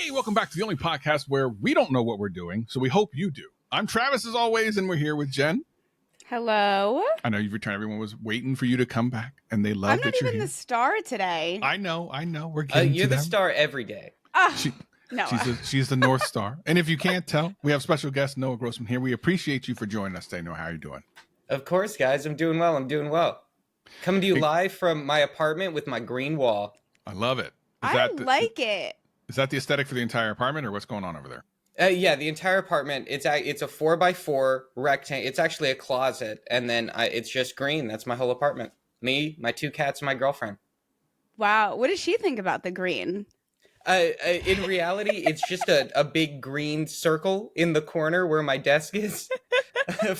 Hey, welcome back to the only podcast where we don't know what we're doing, so we hope you do. I'm Travis as always, and we're here with Jen. Hello. I know you've returned. Everyone was waiting for you to come back, and they love I'm that not you're even here. the star today. I know. We're getting you're to the them. star every day. Noah. She's the North Star. And if you can't tell, we have special guest Noah Grossman here. We appreciate you for joining us today. Noah, how are you doing? Of course, guys. I'm doing well. Coming to you live from my apartment with my green wall. I love it. I like it. Is that the aesthetic for the entire apartment, or what's going on over there? Yeah, the entire apartment. It's a 4x4 rectangle. It's actually a closet, and then it's just green. That's my whole apartment. Me, my 2 cats, and my girlfriend. Wow. What does she think about the green? In reality, it's just a big green circle in the corner where my desk is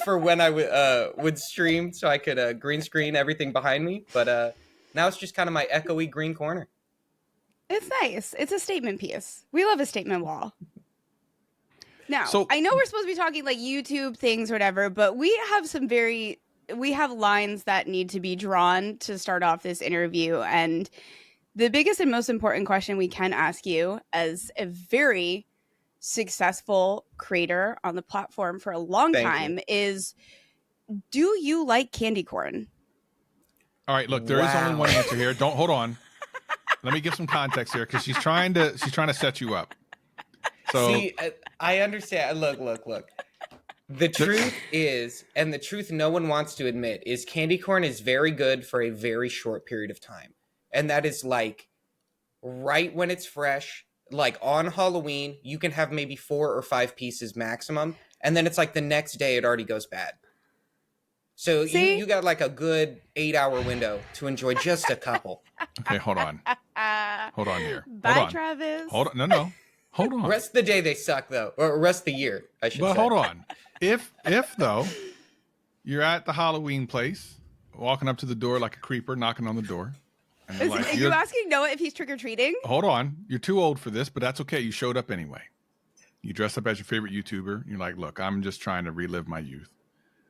for when I would stream, so I could green screen everything behind me. But now it's just kind of my echoey green corner. It's nice. It's a statement piece. We love a statement wall. Now, So- I know we're supposed to be talking like YouTube things or whatever, but we have lines that need to be drawn to start off this interview. And the biggest and most important question we can ask you as a very successful creator on the platform for a long time is, do you like candy corn? All right, look, there is only one answer here. Hold on. Let me give some context here, because she's trying to set you up. So see, I understand. Look. The truth is, and the truth no one wants to admit, is candy corn is very good for a very short period of time. And that is like right when it's fresh, like on Halloween, you can have maybe 4 or 5 pieces maximum. And then it's like the next day it already goes bad. So you got like a good 8-hour window to enjoy just a couple. Okay, hold on. Hold on here. Bye, Travis. Hold on. No. Hold on. Rest of the day they suck though, or rest of the year, I should say. But hold on. If though, you're at the Halloween place, walking up to the door like a creeper, knocking on the door. And Are you asking Noah if he's trick-or-treating? Hold on. You're too old for this, but that's okay. You showed up anyway. You dressed up as your favorite YouTuber. You're like, look, I'm just trying to relive my youth.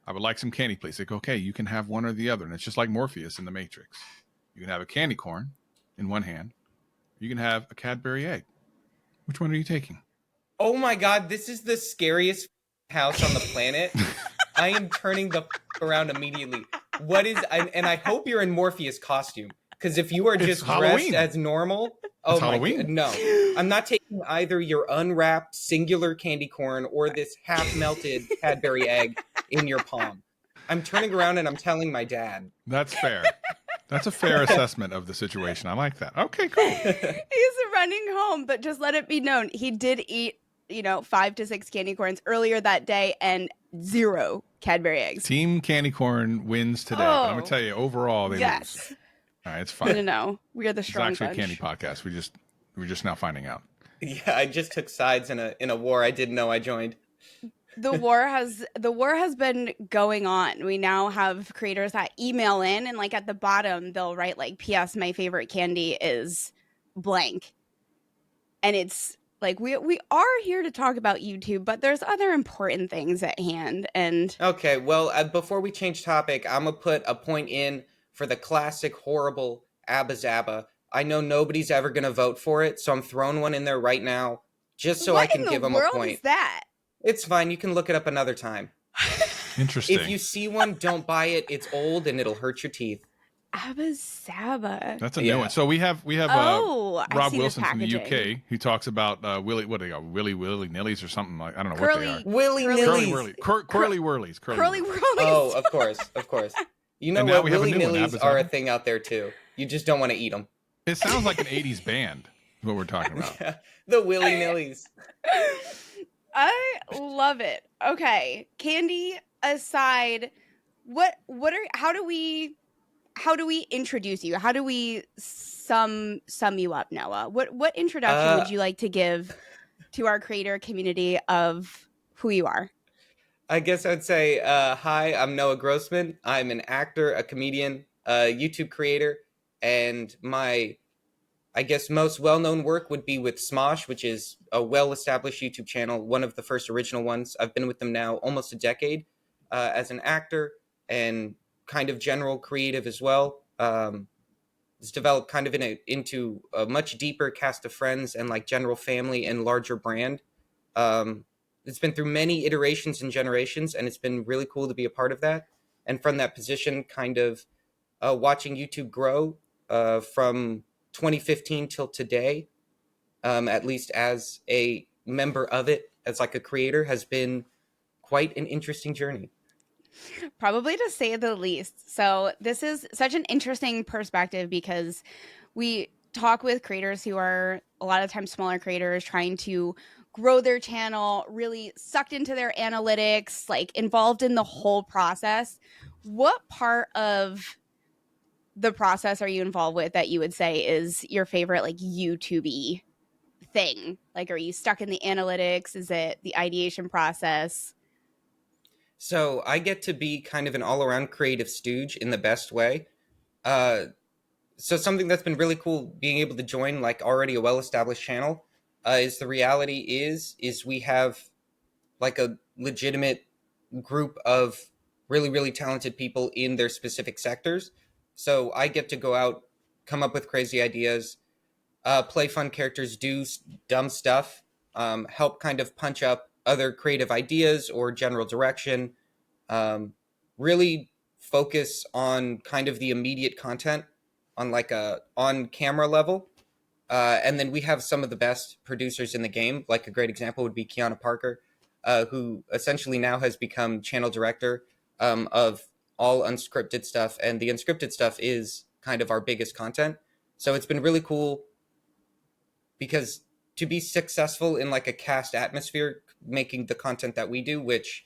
I would like some candy, please. Like, okay, you can have one or the other. And it's just like Morpheus in the Matrix. You can have a candy corn in one hand. You can have a Cadbury egg. Which one are you taking? Oh my God, this is the scariest house on the planet. I am turning the around immediately. And I hope you're in Morpheus costume. Because if you are just dressed as normal, it's Halloween. God, no. I'm not taking either your unwrapped singular candy corn or this half-melted Cadbury egg in your palm. I'm turning around and I'm telling my dad. That's fair. That's a fair assessment of the situation. I like that. Okay, cool. He's running home, but just let it be known, he did eat, 5 to 6 candy corns earlier that day and 0 Cadbury eggs. Team Candy Corn wins today. But I'm going to tell you, overall, they lose. All right, it's fine. No. We are the strong bunch. It's actually bunch. a candy podcast. We're just now finding out. Yeah, I just took sides in a war I didn't know I joined. The war has been going on. We now have creators that email in, and like at the bottom they'll write like, "P.S. My favorite candy is blank," and it's like we are here to talk about YouTube, but there's other important things at hand. And okay, well, before we change topic, I'm gonna put a point in for the classic horrible Abba Zaba. I know nobody's ever gonna vote for it, so I'm throwing one in there right now, just so I can give them a point. What in the world is that? It's fine. You can look it up another time. Interesting. If you see one, don't buy it. It's old and it'll hurt your teeth. Abba Zaba. That's a new one. So we have Rob Wilson from the UK who talks about Willy Nillies or something like, I don't know what they are. Willy Nillies. Curly Whirlies. Oh, of course. You know what? Willy Nillies are a thing out there too. You just don't want to eat them. It sounds like an 80s band, is what we're talking about. Yeah, the Willy Nillies. I love it. Okay, candy aside, how do we introduce you? How do we sum you up, Noah? What introduction would you like to give to our creator community of who you are? I guess I'd say, hi, I'm Noah Grossman. I'm an actor, a comedian, a YouTube creator, and my, I guess, most well-known work would be with Smosh, which is a well-established YouTube channel, one of the first original ones. I've been with them now almost a decade as an actor and kind of general creative as well. it's developed kind of into a much deeper cast of friends and like general family and larger brand. It's been through many iterations and generations, and it's been really cool to be a part of that. And from that position, kind of watching YouTube grow from 2015 till today, at least as a member of it, as like a creator, has been quite an interesting journey. Probably to say the least. So this is such an interesting perspective because we talk with creators who are a lot of times smaller creators trying to grow their channel, really sucked into their analytics, like involved in the whole process. What part of the process are you involved with that you would say is your favorite like YouTube-y thing? Like, are you stuck in the analytics? Is it the ideation process? So I get to be kind of an all-around creative stooge in the best way. So something that's been really cool being able to join like already a well-established channel is the reality is we have like a legitimate group of really, really talented people in their specific sectors. So I get to go out, come up with crazy ideas, play fun characters, do dumb stuff, help kind of punch up other creative ideas or general direction, really focus on kind of the immediate content on like a on camera level. And then we have some of the best producers in the game. Like a great example would be Kiana Parker, who essentially now has become channel director of all unscripted stuff. And the unscripted stuff is kind of our biggest content. So it's been really cool because to be successful in like a cast atmosphere, making the content that we do, which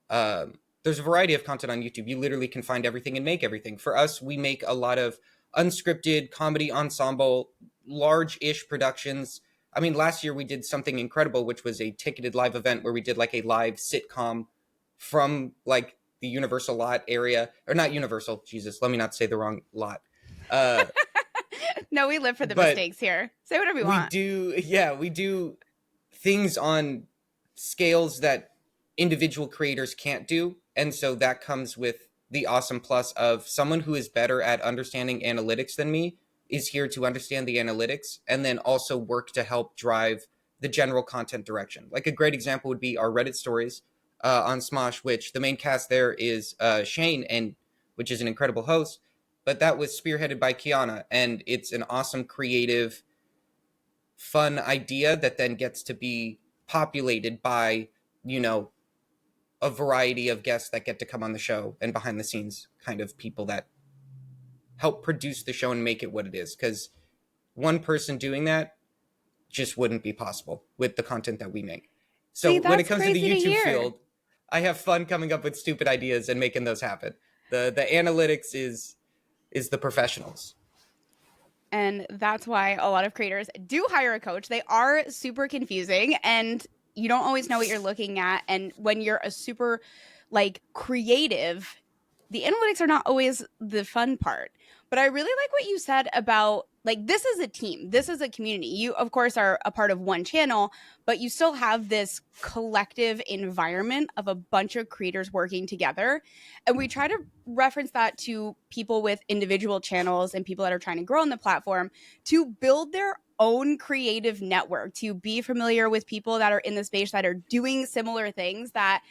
there's a variety of content on YouTube. You literally can find everything and make everything. For us, we make a lot of unscripted comedy ensemble, large-ish productions. I mean, last year we did something incredible, which was a ticketed live event where we did like a live sitcom from like the Universal lot area, or not Universal, Jesus, let me not say the wrong lot. No, we live for the mistakes here. Say whatever you want. We do things on scales that individual creators can't do. And so that comes with the awesome plus of someone who is better at understanding analytics than me is here to understand the analytics and then also work to help drive the general content direction. Like a great example would be our Reddit stories on Smosh, which the main cast there is Shane, and which is an incredible host. But that was spearheaded by Kiana, and it's an awesome, creative, fun idea that then gets to be populated by, you know, a variety of guests that get to come on the show and behind the scenes kind of people that help produce the show and make it what it is. Because one person doing that just wouldn't be possible with the content that we make. So when it comes to the YouTube field, I have fun coming up with stupid ideas and making those happen. The analytics is the professionals. And that's why a lot of creators do hire a coach. They are super confusing and you don't always know what you're looking at. And when you're a super like creative, the analytics are not always the fun part. But I really like what you said about like, this is a team. This is a community. You, of course, are a part of one channel, but you still have this collective environment of a bunch of creators working together. And we try to reference that to people with individual channels and people that are trying to grow on the platform to build their own creative network, to be familiar with people that are in the space that are doing similar things that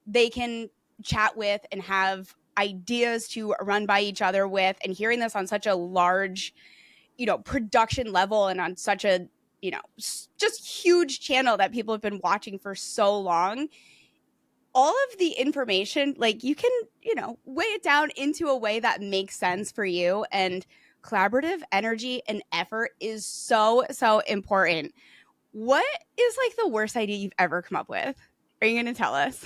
they can chat with and have ideas to run by each other with. And hearing this on such a large, you know, production level and on such a, you know, just huge channel that people have been watching for so long, all of the information, like you can, you know, weigh it down into a way that makes sense for you. And collaborative energy and effort is so, so important. What is like the worst idea you've ever come up with? Are you going to tell us?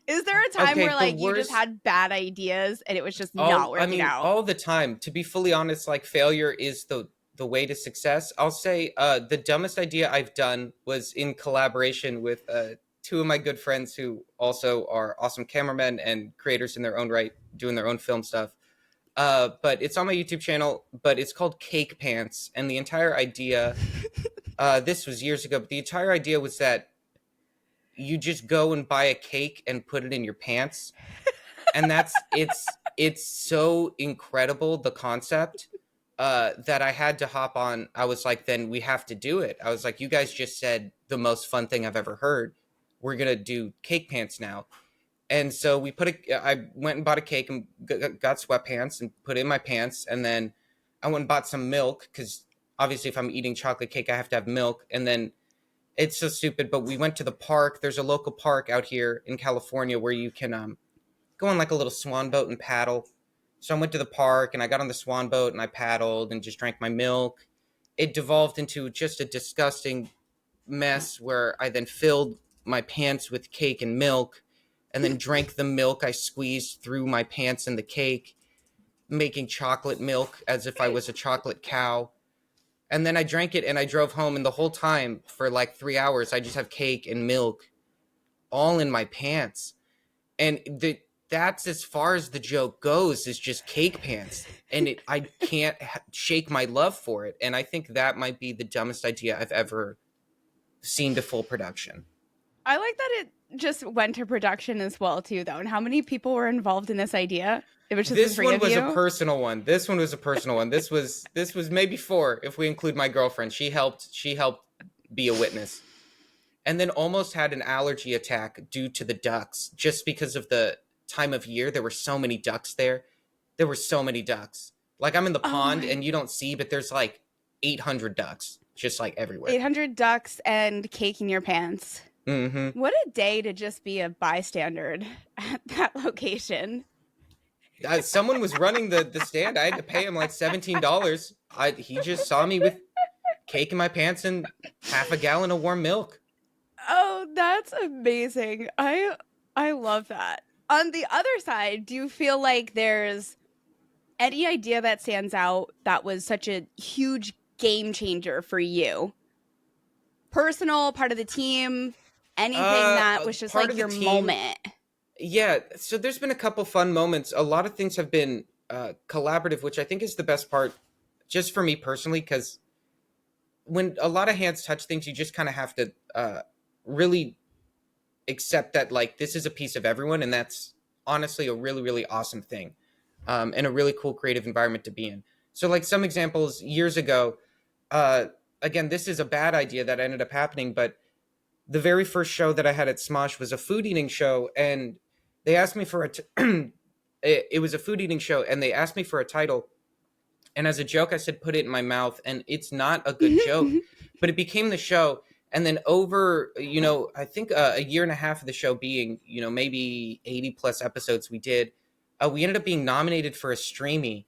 Is there a time where like you just had bad ideas and it was just not working out? All the time. To be fully honest, like failure is the way to success. I'll say the dumbest idea I've done was in collaboration with two of my good friends who also are awesome cameramen and creators in their own right, doing their own film stuff. But it's on my YouTube channel, but it's called Cake Pants. And the entire idea, this was years ago, but the entire idea was that you just go and buy a cake and put it in your pants. And it's so incredible, the concept, that I had to hop on. I was like, then we have to do it. I was like, you guys just said the most fun thing I've ever heard. We're gonna do cake pants now. And so I went and bought a cake and got sweatpants and put it in my pants. And then I went and bought some milk, because obviously if I'm eating chocolate cake, I have to have milk. And then it's so stupid, but we went to the park. There's a local park out here in California where you can go on like a little swan boat and paddle. So I went to the park and I got on the swan boat and I paddled and just drank my milk. It devolved into just a disgusting mess where I then filled my pants with cake and milk, and then drank the milk I squeezed through my pants and the cake, making chocolate milk as if I was a chocolate cow. And then I drank it and I drove home, and the whole time for like 3 hours, I just have cake and milk all in my pants. And that's as far as the joke goes, is just cake pants. And I can't shake my love for it. And I think that might be the dumbest idea I've ever seen to full production. I like that it just went to production as well too, though. And how many people were involved in this idea? It was just This the three one of was you? a personal one. This one was a personal one. This was maybe 4 if we include my girlfriend. She helped be a witness. And then almost had an allergy attack due to the ducks, just because of the time of year. There were so many ducks there. There were so many ducks. Like, I'm in the pond and you don't see, but there's like 800 ducks just like everywhere. 800 ducks and cake in your pants. Mm-hmm. What a day to just be a bystander at that location. Someone was running the stand. I had to pay him like $17. He just saw me with cake in my pants and half a gallon of warm milk. Oh, that's amazing. I love that. On the other side, do you feel like there's any idea that stands out that was such a huge game changer for you? Personal, part of the team, anything that was just like your moment? Yeah, so there's been a couple fun moments. A lot of things have been collaborative, which I think is the best part, just for me personally, because when a lot of hands touch things, you just kind of have to really accept that, like, this is a piece of everyone, and that's honestly a really, really awesome thing, and a really cool creative environment to be in. So, like, some examples years ago, again, this is a bad idea that ended up happening, but the very first show that I had at Smosh was a food eating show, and they asked me for it was a food eating show, and they asked me for a title, and as a joke, I said, put it in my mouth, and it's not a good joke, but it became the show. And then over, I think a year and a half of the show being, maybe 80 plus episodes we did, we ended up being nominated for a Streamy.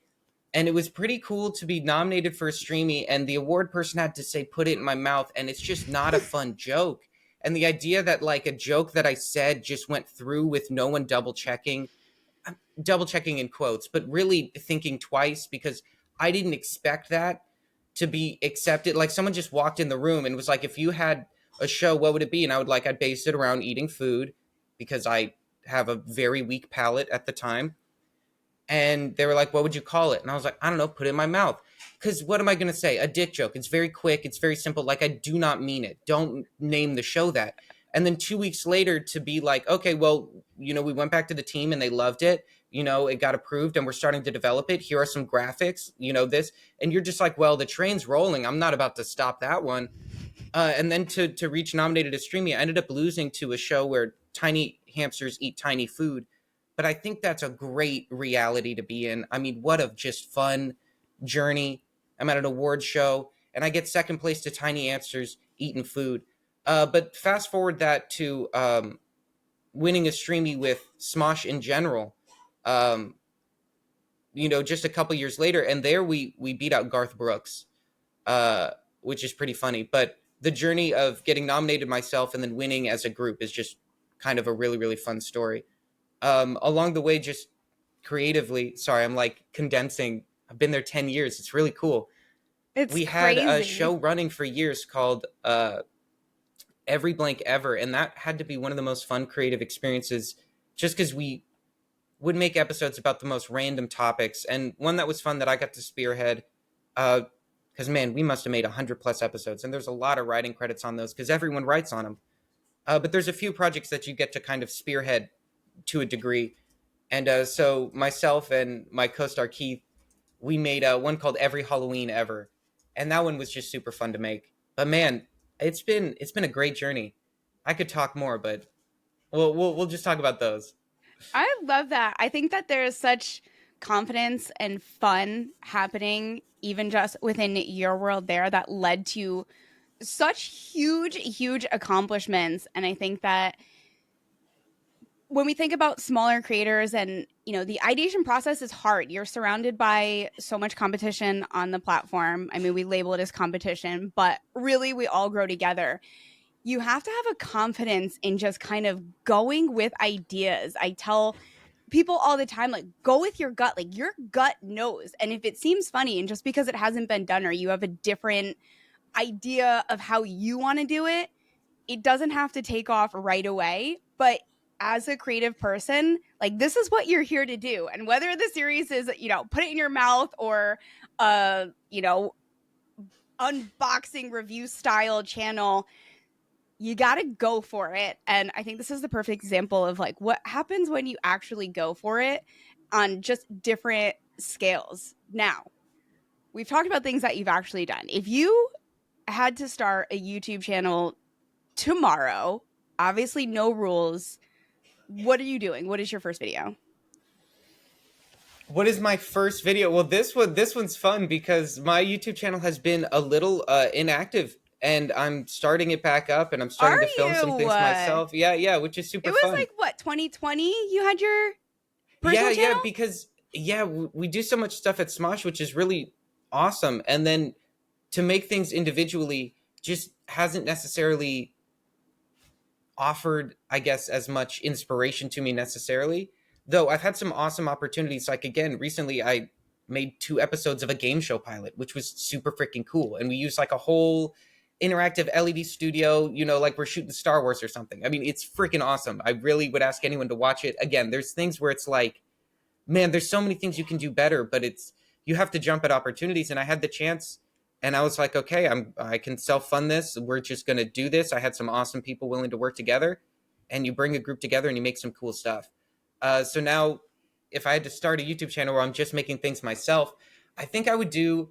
And it was pretty cool to be nominated for a Streamy, and the award person had to say, put it in my mouth, and it's just not a fun joke. And the idea that, like, a joke that I said just went through with no one double checking in quotes, but really thinking twice, because I didn't expect that to be accepted. Like, someone just walked in the room and was like, if you had a show, what would it be? And I'd base it around eating food, because I have a very weak palate at the time. And they were like, what would you call it? And I was like, I don't know, put it in my mouth. Because what am I going to say? A dick joke. It's very quick. It's very simple. Like, I do not mean it. Don't name the show that. And then 2 weeks later to be like, okay, well, we went back to the team and they loved it. It got approved and we're starting to develop it. Here are some graphics, this. And you're just like, well, the train's rolling. I'm not about to stop that one. And then to reach nominated as Streamy, I ended up losing to a show where tiny hamsters eat tiny food. But I think that's a great reality to be in. I mean, what a just fun journey. I'm at an award show, and I get second place to tiny hamsters eating food. But fast forward that to winning a Streamy with Smosh in general, just a couple years later. And there we beat out Garth Brooks, which is pretty funny. But the journey of getting nominated myself and then winning as a group is just kind of a really, really fun story. Along the way, just creatively, sorry, I'm like condensing. I've been there 10 years. It's really cool. We had a show running for years called Every Blank Ever. And that had to be one of the most fun creative experiences, just because we would make episodes about the most random topics. And one that was fun that I got to spearhead, because, man, we must have made 100 plus episodes. And there's a lot of writing credits on those because everyone writes on them. But there's a few projects that you get to kind of spearhead to a degree. And so myself and my co-star Keith, we made one called Every Halloween Ever, and that one was just super fun to make. But man, it's been a great journey. I could talk more, but we'll just talk about those. I love that. I think that there's such confidence and fun happening even just within your world there that led to such huge accomplishments. And I think that when we think about smaller creators and, the ideation process is hard. You're surrounded by so much competition on the platform. I mean, we label it as competition, but really we all grow together. You have to have a confidence in just kind of going with ideas. I tell people all the time, like, go with your gut. Like, your gut knows. And if it seems funny, and just because it hasn't been done or you have a different idea of how you want to do it, it doesn't have to take off right away. But as a creative person, like, this is what you're here to do. And whether the series is, put it in your mouth or, unboxing review style channel, you got to go for it. And I think this is the perfect example of like what happens when you actually go for it on just different scales. Now, we've talked about things that you've actually done. If you had to start a YouTube channel tomorrow, obviously no rules, what are you doing? What is your first video? What is my first video? Well, this one's fun because my YouTube channel has been a little inactive, and I'm starting it back up, and I'm starting to film some things myself. Yeah, which is super fun. It was like, what, 2020 you had your personal channel? Yeah, because we do so much stuff at Smosh, which is really awesome, and then to make things individually just hasn't necessarily offered, I guess, as much inspiration to me necessarily. Though I've had some awesome opportunities. Like, again, recently I made 2 episodes of a game show pilot, which was super freaking cool. And we used like a whole interactive LED studio, like we're shooting Star Wars or something. I mean, it's freaking awesome. I really would ask anyone to watch it. Again, there's things where it's like, man, there's so many things you can do better, but you have to jump at opportunities. And I had the chance, and I was like, okay, I can self-fund this. We're just going to do this. I had some awesome people willing to work together, and you bring a group together and you make some cool stuff. So now if I had to start a YouTube channel where I'm just making things myself, I think I would do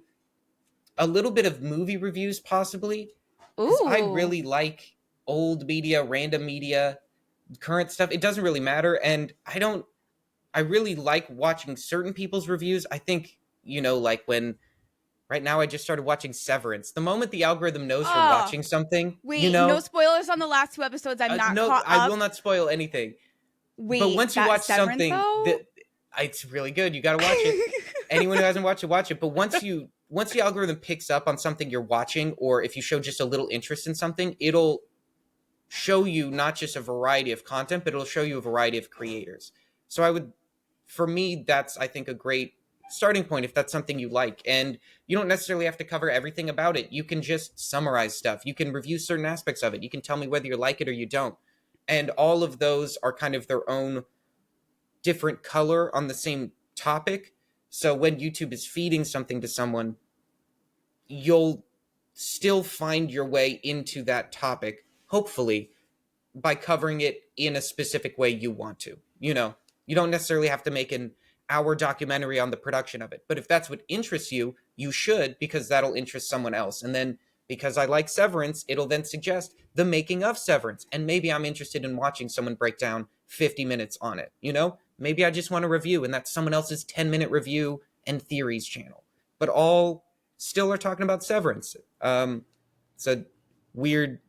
a little bit of movie reviews possibly. Because I really like old media, random media, current stuff. It doesn't really matter. And I really like watching certain people's reviews. I think, like when right now I just started watching Severance. The moment the algorithm knows you're watching something, wait, no spoilers on the last 2 episodes. I'm not caught up. I will not spoil anything. Wait, but once you watch Severance, something, it's really good. You got to watch it. Anyone who hasn't watched it, watch it. But once the algorithm picks up on something you're watching, or if you show just a little interest in something, it'll show you not just a variety of content, but it'll show you a variety of creators. So for me, that's, I think, a great starting point if that's something you like. And you don't necessarily have to cover everything about it. You can just summarize stuff. You can review certain aspects of it. You can tell me whether you like it or you don't. And all of those are kind of their own different color on the same topic. So when YouTube is feeding something to someone, you'll still find your way into that topic, hopefully, by covering it in a specific way you want to. You don't necessarily have to make an hour documentary on the production of it. But if that's what interests you, you should, because that'll interest someone else. And then because I like Severance, it'll then suggest the making of Severance. And maybe I'm interested in watching someone break down 50 minutes on it. Maybe I just want a review, and that's someone else's 10-minute review and theories channel. But all still are talking about Severance. It's a weird,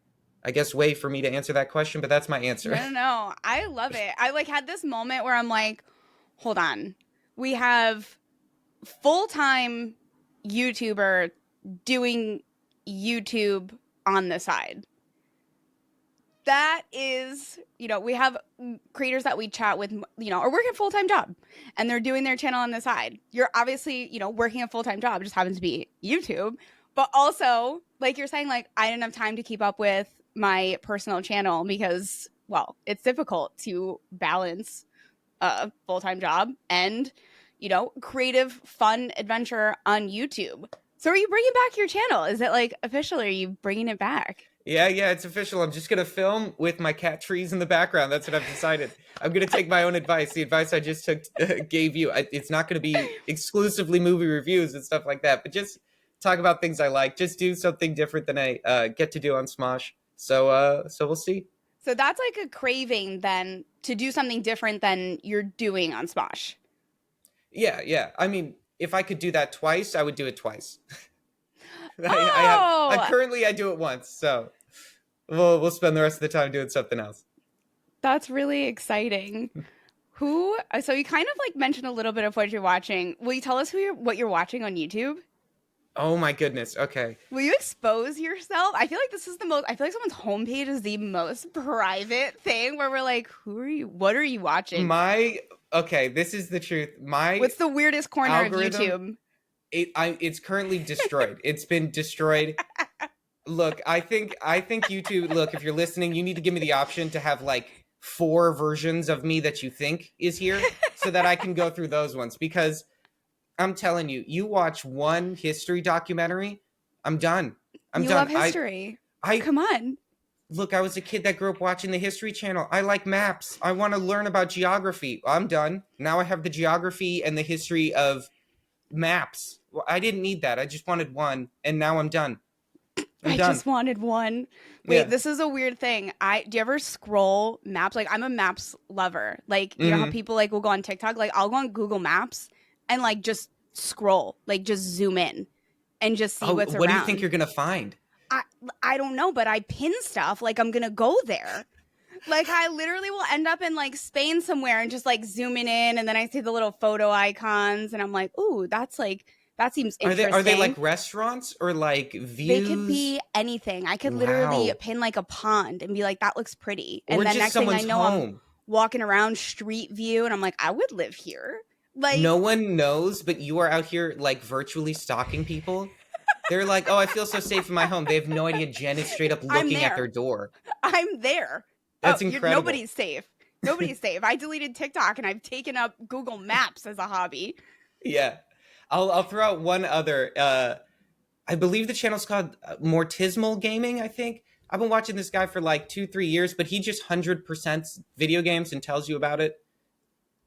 I guess, way for me to answer that question, but that's my answer. No, I love it. I had this moment where I'm like, hold on. We have full-time YouTuber doing YouTube on the side. That is, we have creators that we chat with, are working a full-time job and they're doing their channel on the side. You're obviously, working a full-time job, just happens to be YouTube. But also, like you're saying, like, I didn't have time to keep up with my personal channel because, well, it's difficult to balance a full-time job and, creative, fun adventure on YouTube. So are you bringing back your channel? Is it like official, or are you bringing it back? Yeah, it's official. I'm just gonna film with my cat trees in the background. That's what I've decided. I'm gonna take my own advice. The advice I just took gave you. It's not gonna be exclusively movie reviews and stuff like that, but just talk about things I like. Just do something different than I get to do on Smosh. So we'll see. So that's like a craving then to do something different than you're doing on Smosh. Yeah. I mean, if I could do that twice, I would do it twice. Oh! I do it once, so we'll spend the rest of the time doing something else. That's really exciting. So you kind of like mentioned a little bit of what you're watching. Will you tell us what you're watching on YouTube? Oh my goodness. Okay. Will you expose yourself? I feel like I feel like someone's homepage is the most private thing where we're like, who are you? What are you watching? Okay, this is the truth. What's the weirdest corner algorithm, of YouTube? It's currently destroyed. It's been destroyed. Look, I think YouTube, look, if you're listening, you need to give me the option to have like 4 versions of me that you think is here so that I can go through those ones, because I'm telling you, you watch one history documentary, I'm done. You love history. Come on. Look, I was a kid that grew up watching the History Channel. I like maps. I want to learn about geography. I'm done. Now I have the geography and the history of maps. Well, I didn't need that. I just wanted one, and now I'm done. I just wanted one. Wait, This is a weird thing. Do you ever scroll maps? Like, I'm a maps lover. Like, you know how people like will go on TikTok? Like, I'll go on Google Maps and like just scroll, like just zoom in and just see what's around. What do you think you're gonna find? I don't know, but I pin stuff like I'm gonna go there. Like, I literally will end up in like Spain somewhere and just like zooming in, and then I see the little photo icons, and I'm like, ooh, that seems interesting. Are they like restaurants or like views? They could be anything. I could literally pin like a pond and be like, that looks pretty. And then next thing I know, I'm walking around street view, and I'm like, I would live here. Like, no one knows, but you are out here like virtually stalking people. They're like, oh, I feel so safe in my home. They have no idea Jen is straight up looking at their door. I'm there. That's incredible. Nobody's safe. Nobody's safe. I deleted TikTok and I've taken up Google Maps as a hobby. Yeah. I'll throw out one other. I believe the channel's called Mortismal Gaming, I think. I've been watching this guy for like 2-3 years, but he just 100% video games and tells you about it.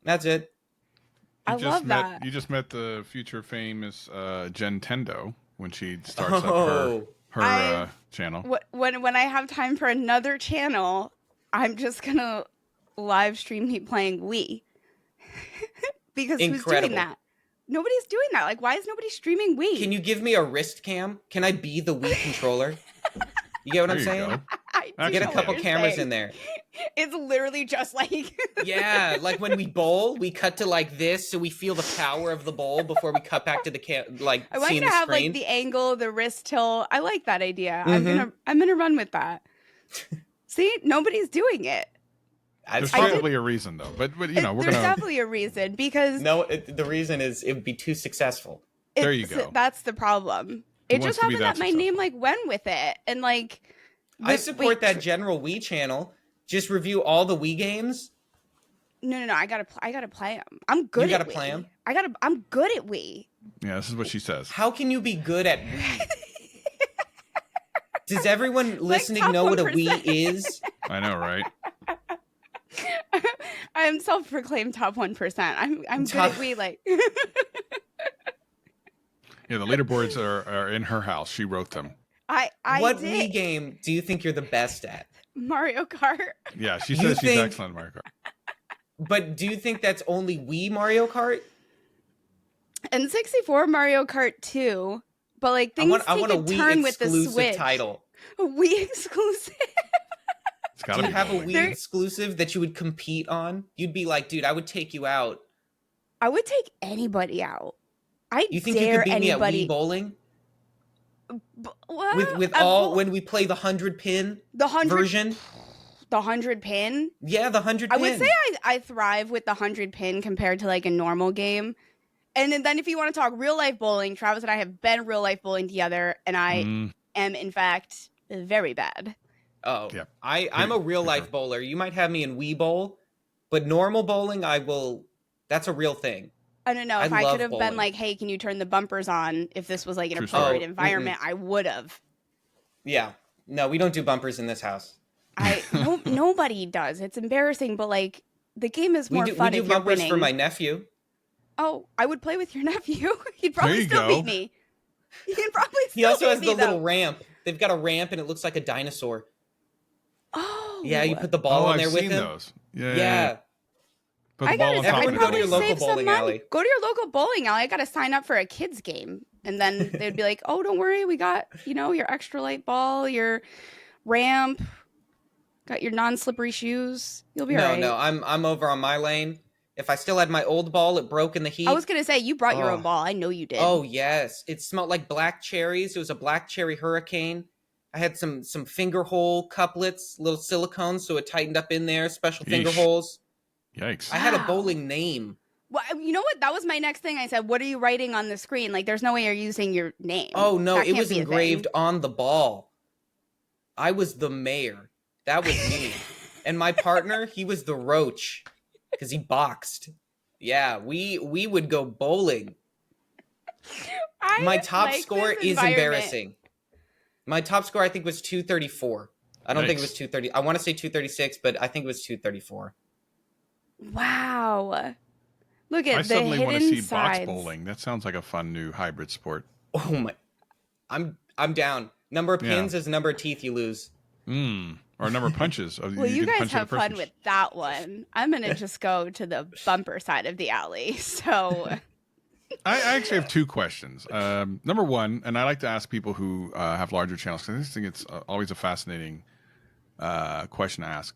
That's it. I love that. You just met the future famous Jenn when she starts up her channel. When I have time for another channel, I'm just gonna live stream me playing Wii. Because who's doing that? Nobody's doing that. Like, why is nobody streaming Wii? Can you give me a wrist cam? Can I be the Wii controller? You get what I'm saying? I get a couple cameras in there. It's literally just like yeah, like when we bowl, we cut to like this, so we feel the power of the bowl before we cut back to the I want you to have like the angle, the wrist tilt. I like that idea. I'm gonna run with that. See, nobody's doing it. There's probably a reason though, but you know, there's definitely a reason, because the reason is it would be too successful. There you go. That's the problem. It just happened that my name like went with it, and like I support that general Wii channel. Just review all the Wii games. No. I gotta play them. I'm good. You gotta at Wii. play them. I'm good at Wii. Yeah, this is what she says. How can you be good at Wii? Does everyone listening know what a Wii is? I know, right? I'm self-proclaimed top 1%. I'm good at Wii. Like, yeah, the leaderboards are in her house. She wrote them. What Wii game do you think you're the best at? Mario Kart. Yeah, she says she's excellent at Mario Kart. But do you think that's only Wii Mario Kart? And 64 Mario Kart 2. But like things I want a Wii exclusive title. A Wii exclusive. Do you have a Wii exclusive that you would compete on? You'd be like, dude, I would take you out. I would take anybody out. You think you could beat me at Wii bowling? With all when we play the 100 pin version? The 100 pin? Yeah, the 100 pin. I would say I thrive with the 100 pin compared to like a normal game. And then if you want to talk real life bowling, Travis and I have been real life bowling together, and I am in fact very bad. Oh, yeah. I'm a real life bowler. You might have me in Wii Bowl, but normal bowling, that's a real thing. I don't know. If I love could have bowling. been like, hey, can you turn the bumpers on if this was like an True story. appropriate environment, I would have. Yeah. No, we don't do bumpers in this house. Nobody does. It's embarrassing, but like the game is more fun we do if you're bumpers winning. for my nephew. Oh, I would play with your nephew. He'd probably you still go. beat me. He'd probably still He also beat has me, the little though. ramp. They've got a ramp and it looks like a dinosaur. Oh. Yeah, you put the ball on I've there with seen him. those. Yeah. Yeah. Put the I ball gotta on say, top I'd of Everyone go to probably your local save some bowling money. alley. Go to your local bowling alley. I gotta sign up for a kids game. And then they'd be like, oh, don't worry, we got, your extra light ball, your ramp, got your non-slippery shoes. You'll be all right. No, I'm over on my lane. If I still had my old ball, it broke in the heat. I was gonna say, you brought your Oh. own ball. I know you did. Oh yes, it smelled like black cherries. It was a black cherry hurricane. I had some finger hole couplets, little silicone, so it tightened up in there. Special finger Yeesh. holes. Yikes. I had a Wow. bowling name. Well, you know what? That was my next thing. I said, what are you writing on the screen? Like, there's no way you're using your name. Oh no, That it can't was be a engraved thing. on the ball. I was the mayor. That was me. And my partner, he was the roach because he boxed. Yeah, we would go bowling. My top like score this is environment. embarrassing. My top score, I think, was 234. I don't think it was Yikes. 230. I want to say 236, but I think it was 234. Wow. Look at I the suddenly want to hidden see sides. box bowling. That sounds like a fun new hybrid sport. Oh my! I'm down. Number of Yeah. pins is the number of teeth you lose. Or a number of punches. Well, you can guys punch the have fun person. with that one. I'm going to just go to the bumper side of the alley. So, I actually have two questions. Number one, and I like to ask people who have larger channels because I just think it's always a fascinating question to ask.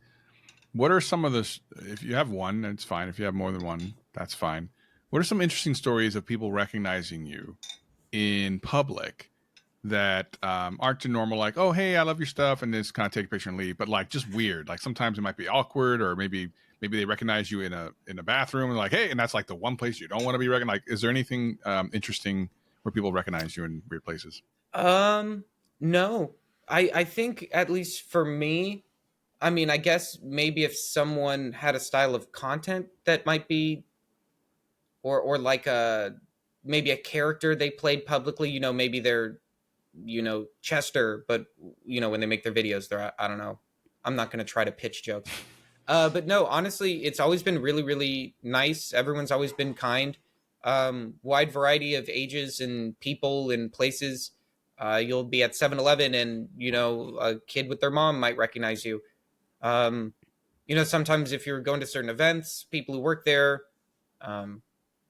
What are some of the? If you have one, it's fine. If you have more than one, that's fine. What are some interesting stories of people recognizing you in public that aren't normal? Like, oh, hey, I love your stuff, and just kind of take a picture and leave. But like, just weird. Like sometimes it might be awkward, or maybe they recognize you in a bathroom and like, hey, and that's like the one place you don't want to be recognized. Like, is there anything interesting where people recognize you in weird places? No. I think, at least for me, I mean, I guess maybe if someone had a style of content that might be, or like maybe a character they played publicly, maybe they're, Chester, but when they make their videos, they're, I don't know. I'm not going to try to pitch jokes. But no, honestly, it's always been really, really nice. Everyone's always been kind. Wide variety of ages and people and places. You'll be at 7-Eleven and, a kid with their mom might recognize you. Sometimes if you're going to certain events, people who work there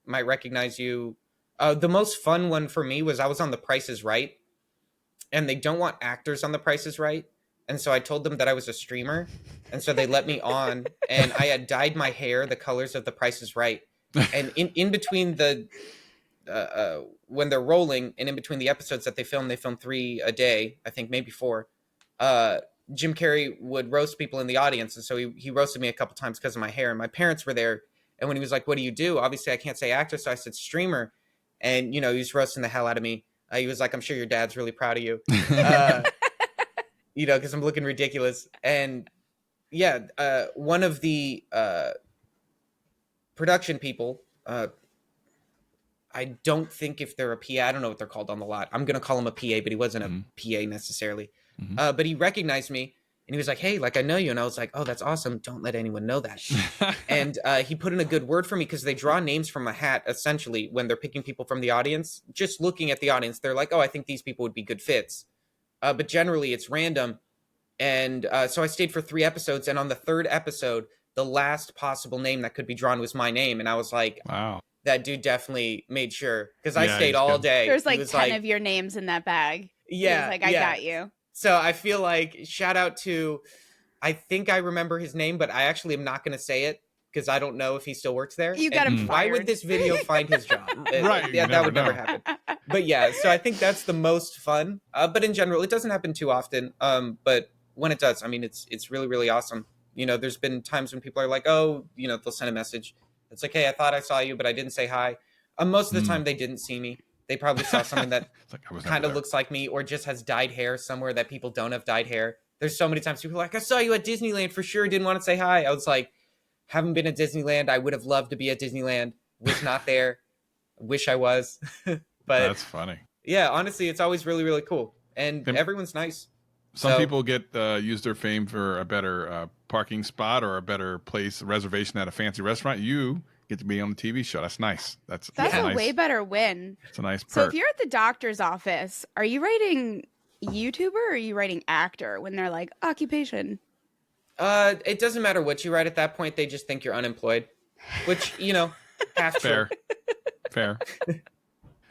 might recognize you. The most fun one for me was I was on The Price is Right, and they don't want actors on The Price is Right. And so I told them that I was a streamer. And so they let me on, and I had dyed my hair the colors of The Price is Right. And in between the when they're rolling and in between the episodes that they film 3 a day, I think maybe 4. Jim Carrey would roast people in the audience, and so he roasted me a couple times because of my hair. And my parents were there, and when he was like, "What do you do?" Obviously, I can't say actor, so I said streamer. And he was roasting the hell out of me. He was like, "I'm sure your dad's really proud of you," because I'm looking ridiculous. And yeah, one of the production people. I don't think if they're a PA, I don't know what they're called on the lot. I'm going to call him a PA, but he wasn't a PA necessarily. But he recognized me and he was like, "Hey, like I know you." And I was like, "Oh, that's awesome. Don't let anyone know that." And he put in a good word for me because they draw names from a hat, essentially, when they're picking people from the audience. Just looking at the audience, they're like, "Oh, I think these people would be good fits." But generally it's random. And so I stayed for 3 episodes. And on the 3rd episode, the last possible name that could be drawn was my name. And I was like, wow. That dude definitely made sure, because I Yeah, stayed he's all good. day. There's He like was 10 of your names in that bag. Yeah, He was like, I got you. So I feel like, shout out to, I think I remember his name, but I actually am not going to say it because I don't know if he still works there. You got him Why fired. would this video find his job? Right, Yeah, you that would never never know. happen. But yeah, so I think that's the most fun. But in general, it doesn't happen too often. But when it does, I mean, it's really, really awesome. There's been times when people are like, oh, they'll send a message. It's like, hey, I thought I saw you, but I didn't say hi. Most of the time they didn't see me. They probably saw someone that It's like, I was kind never of there. looks like me or just has dyed hair somewhere that people don't have dyed hair. There's so many times people are like, I saw you at Disneyland for sure. Didn't want to say hi. I was like, haven't been at Disneyland. I would have loved to be at Disneyland. Was not there. Wish I was. But That's funny. yeah, honestly, it's always really, really cool. And everyone's nice. Some people get use their fame for a better parking spot or a better place reservation at a fancy restaurant. You get to be on the TV show. That's nice. That's a nice, way better win. It's a nice perk. So if you're at the doctor's office, are you writing YouTuber or are you writing actor when they're like occupation? It doesn't matter what you write at that point. They just think you're unemployed, which, half fair. Fair.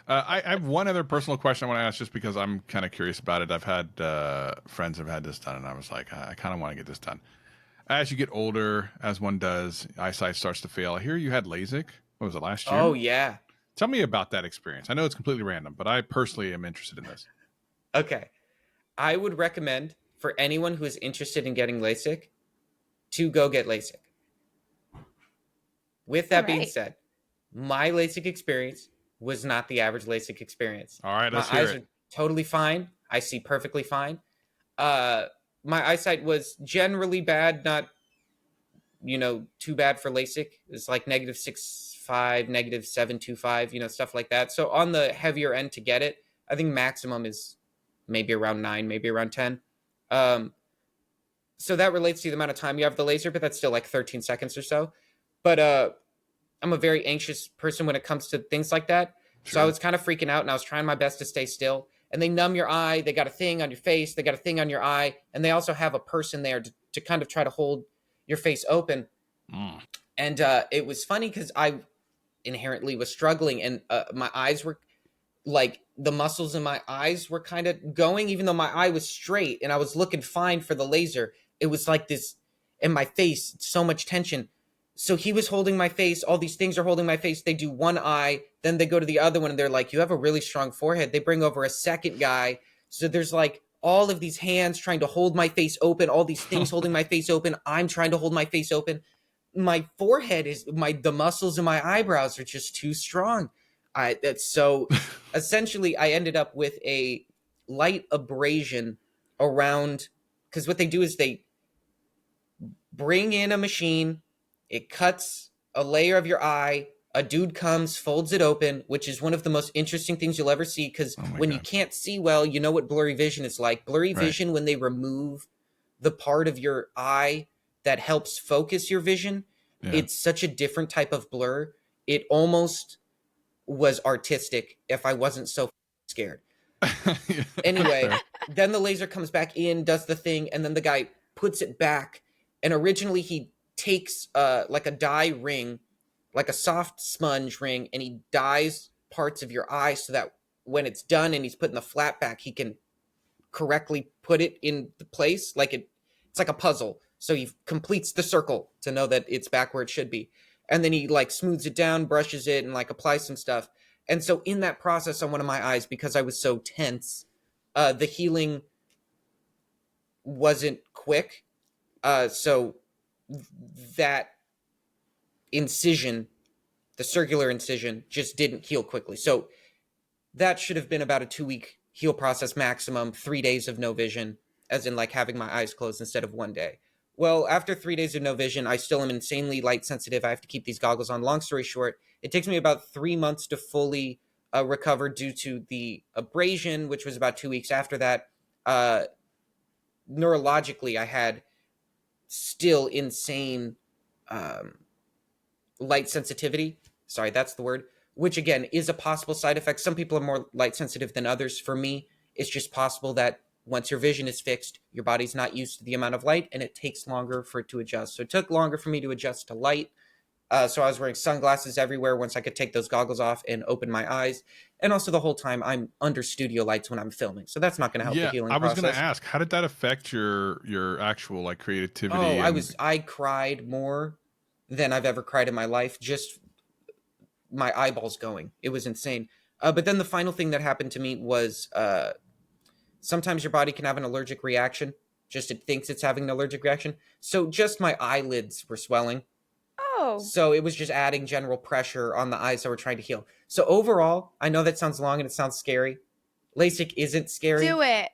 I have one other personal question I want to ask just because I'm kind of curious about it. I've had friends have had this done, and I was like, I kind of want to get this done. As you get older, as one does, eyesight starts to fail. I hear you had Lasik. What was it, last year? Oh, yeah. Tell me about that experience. I know it's completely random, but I personally am interested in this. Okay. I would recommend for anyone who is interested in getting LASIK to go get LASIK. With that being said, my LASIK experience was not the average LASIK experience. All right, let's hear it. My eyes are totally fine. I see perfectly fine. My eyesight was generally bad, not, too bad for LASIK. It's like -6.5, -7.25, stuff like that. So on the heavier end to get it, I think maximum is maybe around 9, maybe around 10. So that relates to the amount of time you have the laser, but that's still like 13 seconds or so. But I'm a very anxious person when it comes to things like that. Sure. So I was kind of freaking out, and I was trying my best to stay still. And they numb your eye. They got a thing on your face. They got a thing on your eye. And they also have a person there to kind of try to hold your face open. And it was funny because I inherently was struggling. And my eyes were like, the muscles in my eyes were kind of going, even though my eye was straight. And I was looking fine for the laser. It was like this in my face, so much tension. So he was holding my face. All these things are holding my face. They do one eye, then they go to the other one, and they're like, you have a really strong forehead. They bring over a second guy. So there's like all of these hands trying to hold my face open, all these things holding my face open. I'm trying to hold my face open. My forehead the muscles in my eyebrows are just too strong. So essentially I ended up with a light abrasion around, because what they do is they bring in a machine. It cuts a layer of your eye. A dude comes, folds it open, which is one of the most interesting things you'll ever see, because when you can't see well, you know what blurry vision is like. Blurry vision, when they remove the part of your eye that helps focus your vision, it's such a different type of blur. It almost was artistic if I wasn't so scared. Anyway, then the laser comes back in, does the thing, and then the guy puts it back. And originally he takes like a dye ring, like a soft sponge ring, and he dyes parts of your eye so that when it's done and he's putting the flat back, he can correctly put it in the place. Like it's like a puzzle. So he completes the circle to know that it's back where it should be. And then he like smooths it down, brushes it, and like applies some stuff. And so in that process on one of my eyes, because I was so tense, the healing wasn't quick. So that incision, the circular incision, just didn't heal quickly. So that should have been about a 2-week heal process maximum, 3 days of no vision, as in like having my eyes closed instead of 1 day. Well, after 3 days of no vision, I still am insanely light sensitive. I have to keep these goggles on. Long story short, it takes me about 3 months to fully recover due to the abrasion, which was about 2 weeks after that. Neurologically, I had still insane light sensitivity. Sorry, that's the word. Which, again, is a possible side effect. Some people are more light sensitive than others. For me, it's just possible that once your vision is fixed, your body's not used to the amount of light, and it takes longer for it to adjust. So it took longer for me to adjust to light. So I was wearing sunglasses everywhere once I could take those goggles off and open my eyes. And also the whole time I'm under studio lights when I'm filming. So that's not going to help the healing process. I was going to ask, how did that affect your actual like creativity? Oh, I cried more than I've ever cried in my life. Just my eyeballs going. It was insane. But then the final thing that happened to me was sometimes your body can have an allergic reaction. Just it thinks it's having an allergic reaction. So just my eyelids were swelling. Oh. So it was just adding general pressure on the eyes that were trying to heal. So overall, I know that sounds long and it sounds scary. LASIK isn't scary. Do it.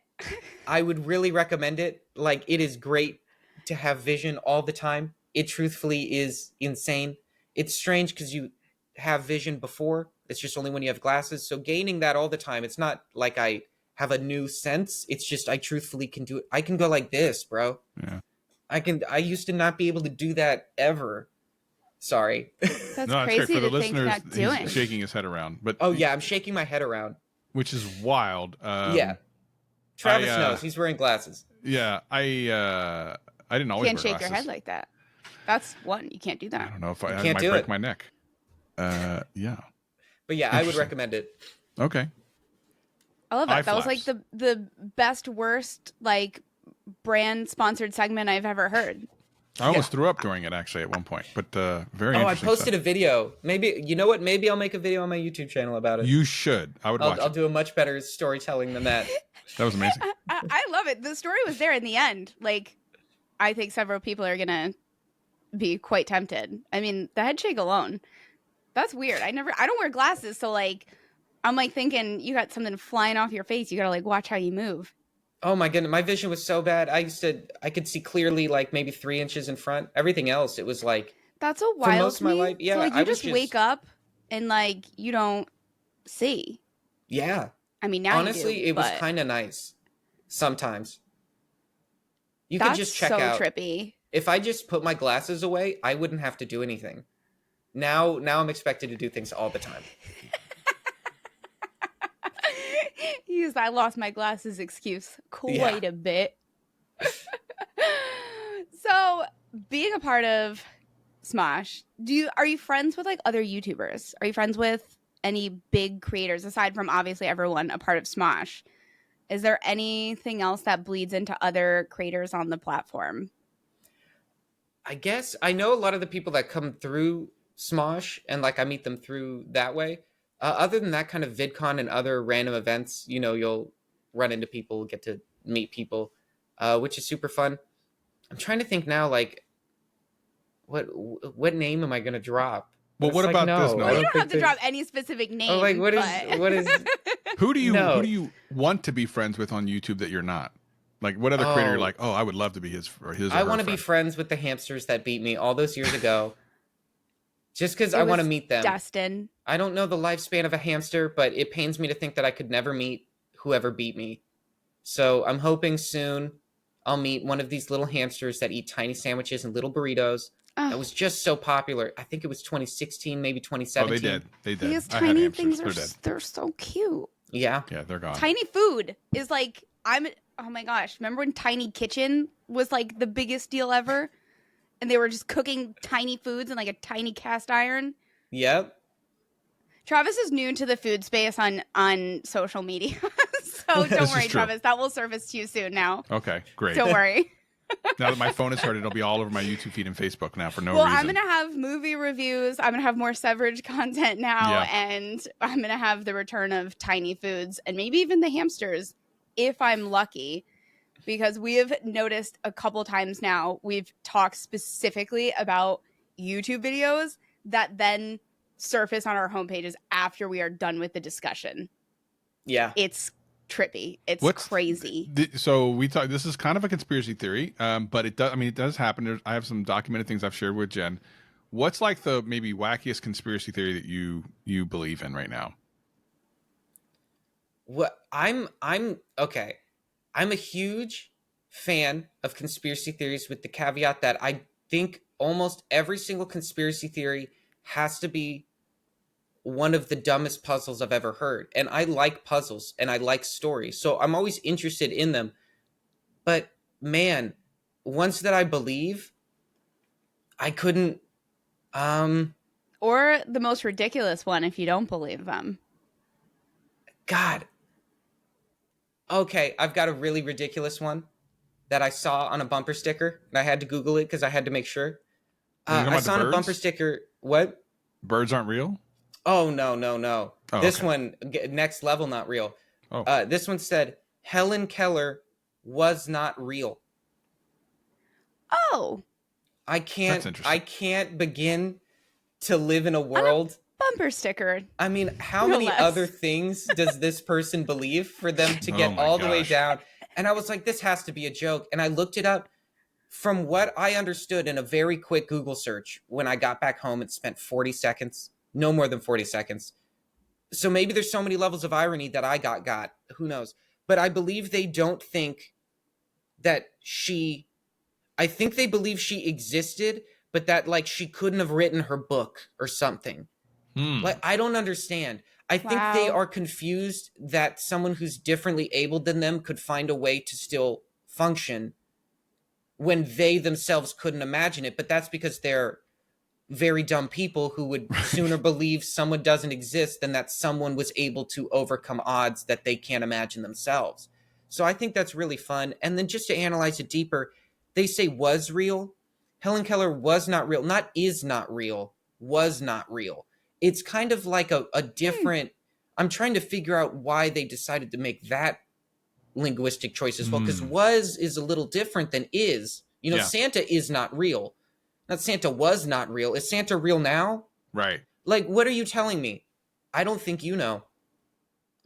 I would really recommend it. Like, it is great to have vision all the time. It truthfully is insane. It's strange because you have vision before It's just only when you have glasses. So gaining that all the time, it's not like I have a new sense. It's just I truthfully can do it. I can go like this, bro. Yeah. I used to not be able to do that ever. Sorry. That's No, it's great crazy for the to think listeners. that doing. He's shaking his head around, but Oh yeah, I'm shaking my head around. which is wild. Yeah. Travis I, knows. He's wearing glasses. Yeah, I didn't always Can't wear shake your glasses. head like that. That's one. You can't do I that. don't know if You I can't might do break it. my neck. Yeah. But yeah, I would Interesting. recommend it. Okay. I love that. That was like iFlaps. the best worst like brand sponsored segment I've ever heard. I almost threw up during it actually at one point, but very Oh, I interesting. posted stuff. a video. Maybe, you know what? Maybe I'll make a video on my YouTube channel about it. You should. I would watch I'll it. do a much better storytelling than that. That was amazing. I love it. The story was there in the end. Like, I think several people are gonna be quite tempted. I mean, the head shake alone. That's weird. I don't wear glasses, so like I'm like thinking you got something flying off your face. You gotta like watch how you move. Oh my goodness, my vision was so bad. I could see clearly like maybe 3 inches in front. Everything else, it was like, That's so wild. most of my to me. life, yeah, So like I you was just wake up and like you don't see. yeah. I mean, now Honestly, you do, it was but kind of nice. Sometimes you could that's just check so out. trippy. If I just put my glasses away, I wouldn't have to do anything. Now I'm expected to do things all the time. Use I lost my glasses excuse quite a bit. So, being a part of Smosh, are you friends with like other YouTubers? Are you friends with any big creators aside from obviously everyone a part of Smosh? Is there anything else that bleeds into other creators on the platform? I guess I know a lot of the people that come through Smosh, and like I meet them through that way. Other than that kind of VidCon and other random events, you know, you'll run into people, get to meet people, which is super fun. I'm trying to think now, like, what name am I going to drop? Well, It's what like, about no, this? I No, Well, you don't don't have to think drop any specific name. Oh, like, what is? who do No. you want to be friends with on YouTube that you're not? Like, what other creator you're Oh. like? Oh, I would love to be his or his. I want to be friends with the hamsters that beat me all those years ago. Just because It I want to was meet them. Dustin. I don't know the lifespan of a hamster, but it pains me to think that I could never meet whoever beat me. So I'm hoping soon I'll meet one of these little hamsters that eat tiny sandwiches and little burritos. Oh, That was just so popular. I think it was 2016, maybe 2017. Oh, they did. They did. these I had tiny hamsters. things They're are dead. they're so cute. Yeah. Yeah, they're gone. Tiny food is like oh my gosh, remember when Tiny Kitchen was like the biggest deal ever and they were just cooking tiny foods in like a tiny cast iron? Yep. Travis is new to the food space on social media. So This don't is worry, true. Travis, that will surface to you soon now. Okay, great. Don't worry. Now that my phone is started, it'll be all over my YouTube feed and Facebook now for no Well, reason. I'm gonna have movie reviews. I'm gonna have more Severage content now, Yeah. and I'm gonna have the return of tiny foods and maybe even the hamsters, if I'm lucky, because we have noticed a couple times now we've talked specifically about YouTube videos that then surface on our homepages after we are done with the discussion. Yeah. It's trippy. It's What's- crazy. So we talk. This is kind of a conspiracy theory, but it does. I mean, it does happen. I have some documented things I've shared with Jen. What's like the maybe wackiest conspiracy theory that you believe in right now? What I'm okay. I'm a huge fan of conspiracy theories with the caveat that I think almost every single conspiracy theory has to be one of the dumbest puzzles I've ever heard. And I like puzzles and I like stories. So I'm always interested in them. But man, once that I believe, I couldn't Or the most ridiculous one if you don't believe them. God. Okay, I've got a really ridiculous one that I saw on a bumper sticker, and I had to Google it because I had to make sure. Are you talking I about saw the on a bumper birds? sticker. What? Birds aren't real. Oh no. Oh, This okay. one, next level, not real. Oh, This one said Helen Keller was not real. Oh, I That's can't. interesting. I can't begin to live in a world. bumper sticker. I mean, how No many less. other things does this person believe for them to Oh get my all the way gosh. down? And I was like, this has to be a joke. And I looked it up. From what I understood in a very quick Google search, when I got back home and spent 40 seconds, no more than 40 seconds, So maybe there's so many levels of irony that I got. Who knows? But I believe they don't think that I think they believe she existed, but that like she couldn't have written her book or something. Like, I don't understand. I think they are confused that someone who's differently abled than them could find a way to still function when they themselves couldn't imagine it. But that's because they're very dumb people who would sooner believe someone doesn't exist than that someone was able to overcome odds that they can't imagine themselves. So I think that's really fun. And then just to analyze it deeper, they say was real. Helen Keller was not real. Not is not real. Was not real. It's kind of like a different... I'm trying to figure out why they decided to make that linguistic choice as well, because was is a little different than is. You know, Santa is not real. Not Santa was not real. Is Santa real now? Right. Like, what are you telling me? I don't think you know.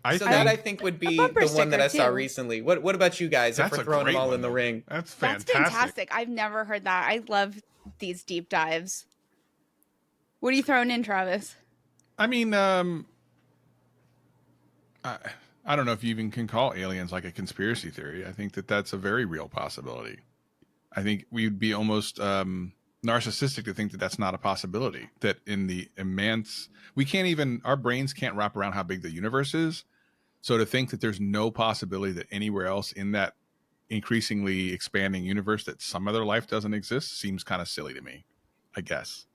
I think would be the one that I saw recently. What about you guys? If we're throwing them all in the ring. That's fantastic. That's fantastic. I've never heard that. I love these deep dives. What are you throwing in, Travis? I mean, I don't know if you even can call aliens like a conspiracy theory. I think that that's a very real possibility. I think we'd be almost narcissistic to think that that's not a possibility. That in the immense, our brains can't wrap around how big the universe is. So to think that there's no possibility that anywhere else in that increasingly expanding universe that some other life doesn't exist seems kind of silly to me, I guess.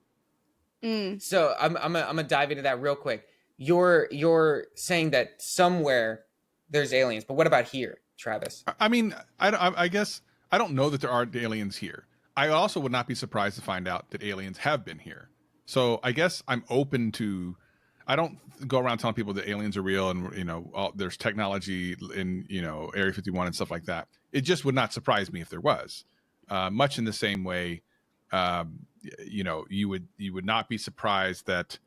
So I'm gonna dive into that real quick. You're saying that somewhere there's aliens, but what about here, Travis? I mean, I guess I don't know that there are aliens here. I also would not be surprised to find out that aliens have been here. So I guess I'm open to. I don't go around telling people that aliens are real and there's technology in Area 51 and stuff like that. It just would not surprise me if there was. Much in the same way, you would not be surprised that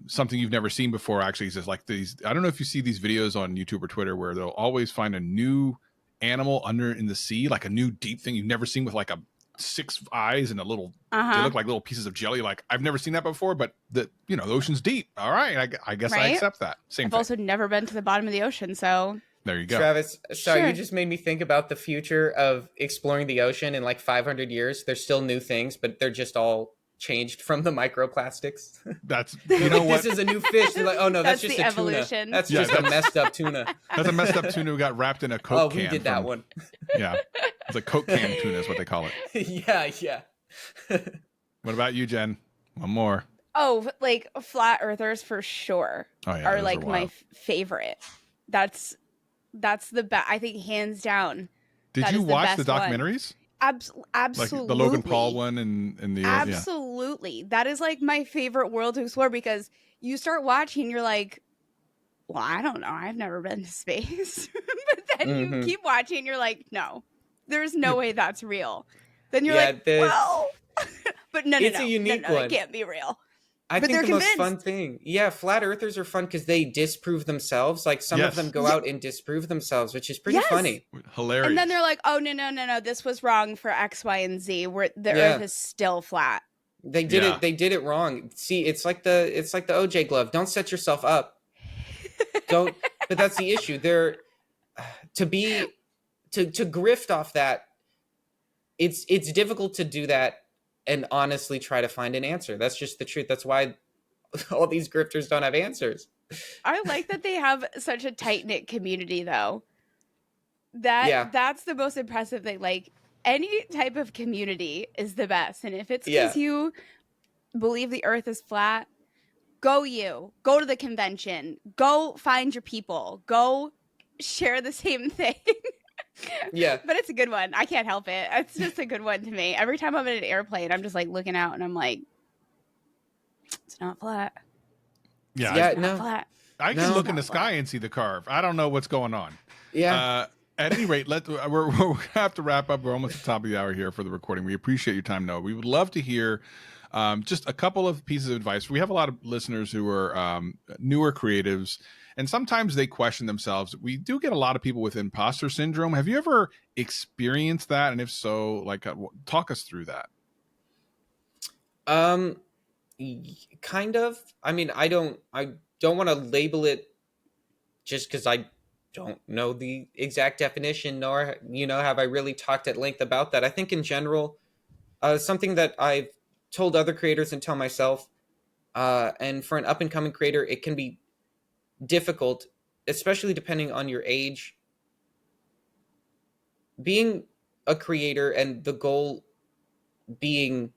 something you've never seen before actually exists. Like these, I don't know if you see these videos on YouTube or Twitter where they'll always find a new animal under in the sea, like a new deep thing you've never seen with like 6 eyes and a little, they look like little pieces of jelly. Like I've never seen that before, but the ocean's deep. All right, I guess I accept that. I've also never been to the bottom of the ocean, so there you go. Travis, sorry, you just made me think about the future of exploring the ocean in like 500 years. There's still new things, but they're just all changed from the microplastics. That's what? This is a new fish. They're like, oh no, that's just a evolution. Tuna. That's just a messed up tuna. That's a messed up tuna who got wrapped in a Coke can. Oh, we did that one. Yeah, it's a Coke can tuna is what they call it. Yeah. What about you, Jen? One more. Oh, like flat earthers for sure are like my favorite. That's the best. I think hands down. Did you watch the documentaries? Absolutely. Like the Logan Paul one and the absolutely. That is like my favorite world to explore because you start watching, you're like, well, I don't know. I've never been to space. But then you keep watching, you're like, no, there's no way that's real. Then you're like, well, but no, it's a unique one. It can't be real. I think the most fun thing. Yeah, flat earthers are fun because they disprove themselves. Like some of them go out and disprove themselves, which is pretty funny. Hilarious. And then they're like, oh, no. This was wrong for X, Y, and Z. Where the earth is still flat. They did it. They did it wrong. See, it's like the OJ glove. Don't set yourself up. Don't. But that's the issue. They're to grift off that. It's difficult to do that and honestly try to find an answer. That's just the truth. That's why all these grifters don't have answers. I like that they have such a tight-knit community, though. That's the most impressive thing. Like, any type of community is the best. And if it's because you believe the earth is flat, go to the convention. Go find your people. Go share the same thing. Yeah. But it's a good one. I can't help it. It's just a good one to me. Every time I'm in an airplane, I'm just like looking out and I'm like, it's not flat. Yeah. Not flat. I can look in the sky and see the curve. I don't know what's going on. Yeah. At any rate, we're going to have to wrap up. We're almost at the top of the hour here for the recording. We appreciate your time, Noah. We would love to hear just a couple of pieces of advice. We have a lot of listeners who are newer creatives, and sometimes they question themselves. We do get a lot of people with imposter syndrome. Have you ever experienced that? And if so, like, talk us through that. Kind of. I mean, I don't want to label it just because I don't know the exact definition, nor, have I really talked at length about that. I think in general, something that I've told other creators and tell myself, and for an up-and-coming creator, it can be difficult, especially depending on your age. Being a creator and the goal being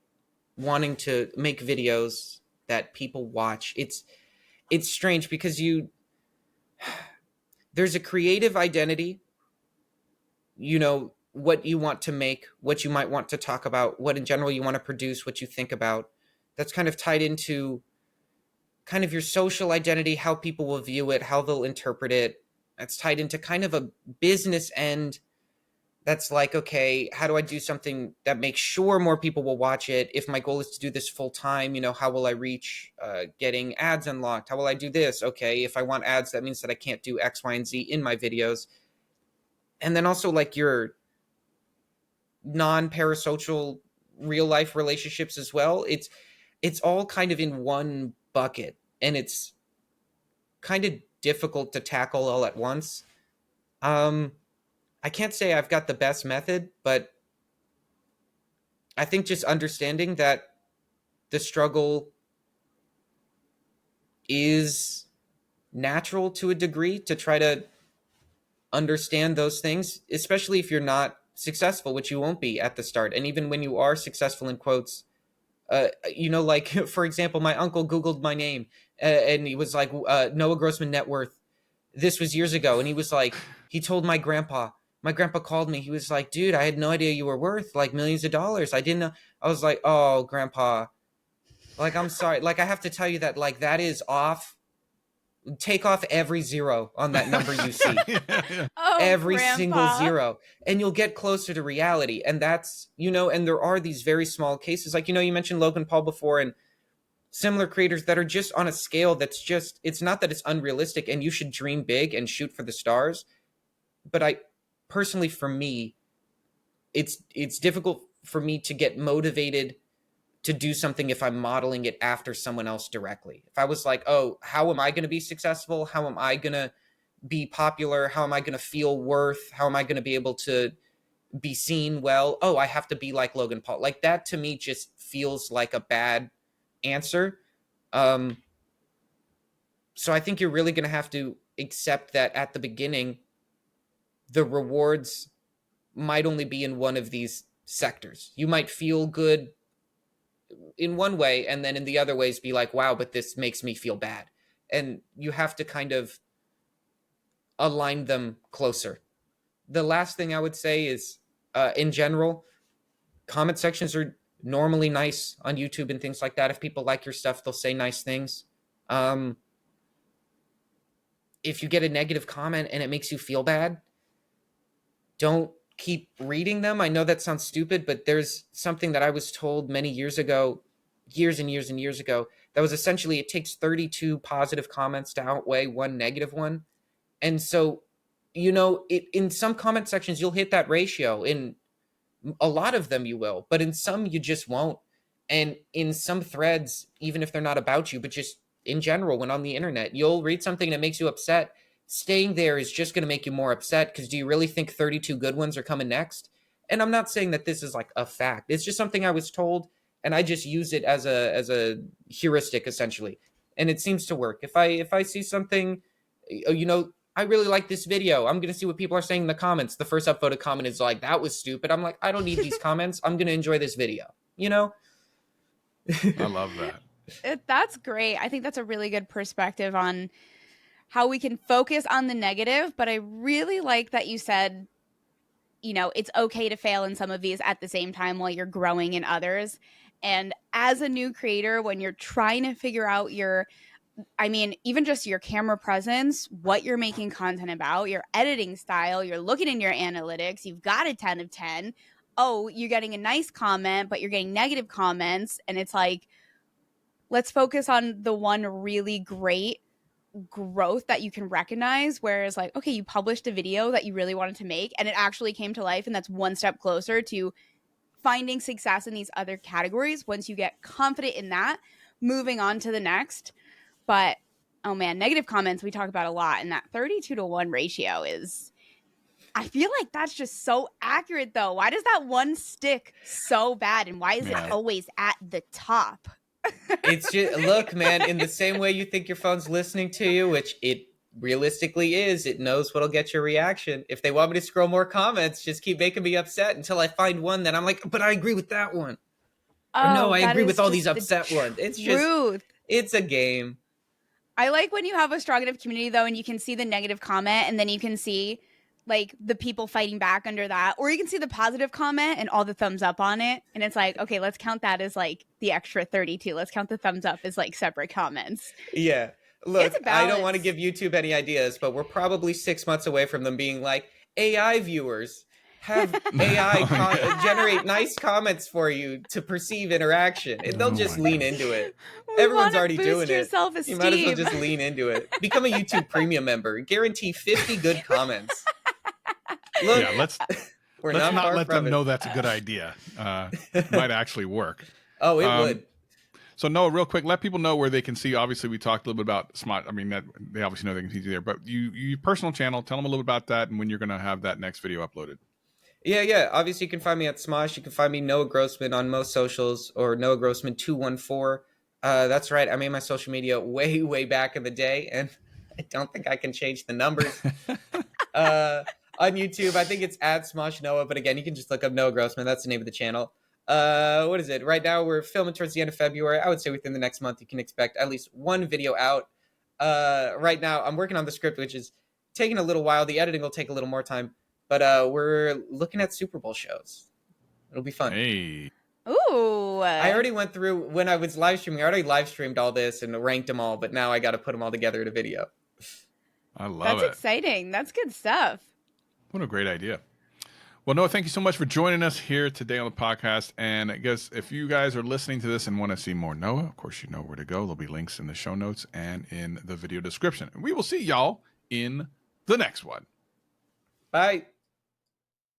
wanting to make videos that people watch, it's strange because there's a creative identity, what you want to make, what you might want to talk about, what in general you want to produce, what you think about, that's kind of tied into kind of your social identity, how people will view it, how they'll interpret it. That's tied into kind of a business end. That's like, okay, how do I do something that makes sure more people will watch it? If my goal is to do this full time, how will I reach getting ads unlocked? How will I do this? Okay, if I want ads, that means that I can't do X, Y, and Z in my videos. And then also like your non-parasocial real life relationships as well. It's all kind of in one bucket, and it's kind of difficult to tackle all at once. I can't say I've got the best method, but I think just understanding that the struggle is natural to a degree, to try to understand those things, especially if you're not successful, which you won't be at the start. And even when you are successful, in quotes, like, for example, my uncle Googled my name and he was like, Noah Grossman net worth. This was years ago. And he was like, he told my grandpa called me. He was like, dude, I had no idea you were worth like millions of dollars. I didn't know. I was like, oh, grandpa, like, I'm sorry. Like, I have to tell you that, like, that is off. Take off every zero on that number you see. Oh, every Grandpa. Single zero. And you'll get closer to reality. And that's, and there are these very small cases. Like, you mentioned Logan Paul before, and similar creators that are just on a scale that's just, it's not that it's unrealistic and you should dream big and shoot for the stars. But I personally, for me, it's difficult for me to get motivated to do something if I'm modeling it after someone else directly. If I was like, oh, how am I going to be successful? How am I going to be popular? How am I going to feel worth? How am I going to be able to be seen well? Oh, I have to be like Logan Paul. Like, that to me just feels like a bad answer. So I think you're really going to have to accept that at the beginning, the rewards might only be in one of these sectors. You might feel good in one way, and then in the other ways be like, wow, but this makes me feel bad. And you have to kind of align them closer. The last thing I would say is, in general, comment sections are normally nice on YouTube and things like that. If people like your stuff, they'll say nice things. If you get a negative comment and it makes you feel bad, don't keep reading them. I know that sounds stupid, but there's something that I was told many years ago, years and years and years ago, that was essentially, it takes 32 positive comments to outweigh one negative one. And so, in some comment sections, you'll hit that ratio. In a lot of them you will, but in some you just won't. And in some threads, even if they're not about you, but just in general, when on the internet, you'll read something that makes you upset. Staying there is just going to make you more upset, because do you really think 32 good ones are coming next? And I'm not saying that this is like a fact. It's just something I was told, and I just use it as a heuristic, essentially. And it seems to work. If I see something, I really like this video, I'm going to see what people are saying in the comments. The first upvoted comment is like, that was stupid. I'm like, I don't need these comments. I'm going to enjoy this video, I love that. That's great. I think that's a really good perspective on how we can focus on the negative. But I really like that you said, it's okay to fail in some of these at the same time while you're growing in others. And as a new creator, when you're trying to figure out even just your camera presence, what you're making content about, your editing style, you're looking in your analytics, you've got a 10 of 10. Oh, you're getting a nice comment, but you're getting negative comments. And it's like, let's focus on the one really great growth that you can recognize. Whereas like, okay, you published a video that you really wanted to make and it actually came to life. And that's one step closer to finding success in these other categories. Once you get confident in that, moving on to the next. But Oh man, negative comments we talk about a lot, and that 32-to-1 ratio is. I feel like that's just so accurate, though. Why does that one stick so bad, and why is it always at the top? It's just, look, man, in the same way you think your phone's listening to you, which it realistically is, it knows what'll get your reaction. If they want me to scroll more comments, just keep making me upset until I find one that I'm like, but I agree with that one. Oh, or no, I agree with all these upset ones. It's truth. It's a game. I like when you have a strong enough community, though, and you can see the negative comment, and then you can see like the people fighting back under that, or you can see the positive comment and all the thumbs up on it, and it's like, okay, let's count that as like the extra 32. Let's count the thumbs up as like separate comments. Yeah, look, I don't want to give YouTube any ideas, but we're probably 6 months away from them being like, AI viewers have AI generate nice comments for you to perceive interaction, and they'll just lean into it. Everyone's already doing it. You might as well just lean into it. Become a YouTube premium member. Guarantee 50 good comments. Look, yeah, let's not let them know that's a good idea. It might actually work. Oh, it would. So Noah, real quick, let people know where they can see. Obviously, we talked a little bit about Smosh. I mean, that they obviously know they can see you there, but you personal channel. Tell them a little bit about that and when you're going to have that next video uploaded. Yeah. Obviously, you can find me at Smosh. You can find me Noah Grossman on most socials, or Noah Grossman 214. That's right. I made my social media way back in the day, and I don't think I can change the numbers. On YouTube, I think it's at Smosh Noah, but again, you can just look up Noah Grossman. That's the name of the channel. What is it? Right now, we're filming towards the end of February. I would say within the next month, you can expect at least one video out. Right now, I'm working on the script, which is taking a little while. The editing will take a little more time, but we're looking at Super Bowl shows. It'll be fun. Hey. Ooh. I already went through, when I was live streaming, I already live streamed all this and ranked them all, but now I got to put them all together in a video. I love it. That's exciting. That's good stuff. What a great idea. Well, Noah, thank you so much for joining us here today on the podcast. And I guess if you guys are listening to this and want to see more Noah, of course, you know where to go. There'll be links in the show notes and in the video description. And we will see y'all in the next one. Bye.